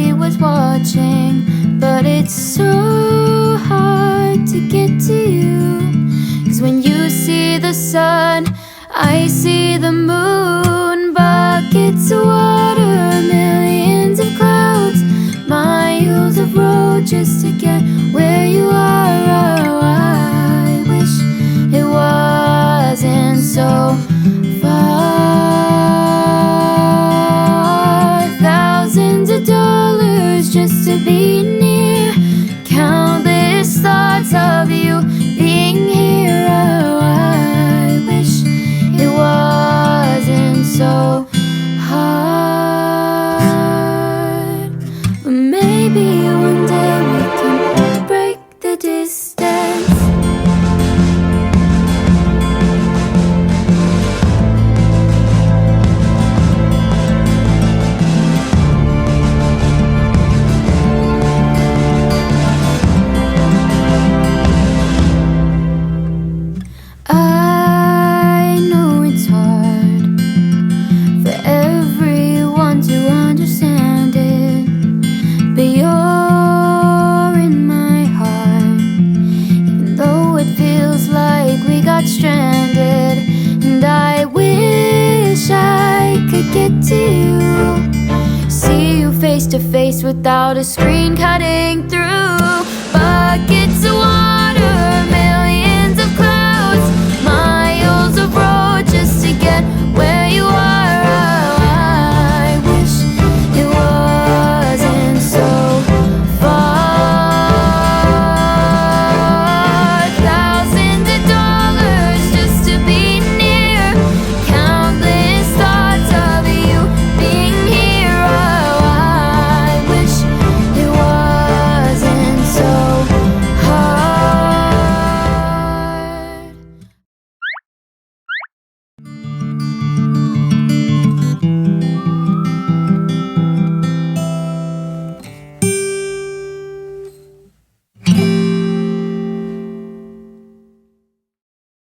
everybody was watching, but it's so hard to get to you. 'Cause when you see the sun, I see the moon. Buckets of water, millions of clouds, miles of road just to get where you are. Oh, I wish it wasn't so far. Thousands of dollars just to be near. Countless thoughts of you being here. Oh, I wish it wasn't so hard. But maybe one day we can break the distance. I know it's hard for everyone to understand it, but you're in my heart, even though it feels like we got stranded. And I wish I could get to you, see you face to face without a screen cutting through.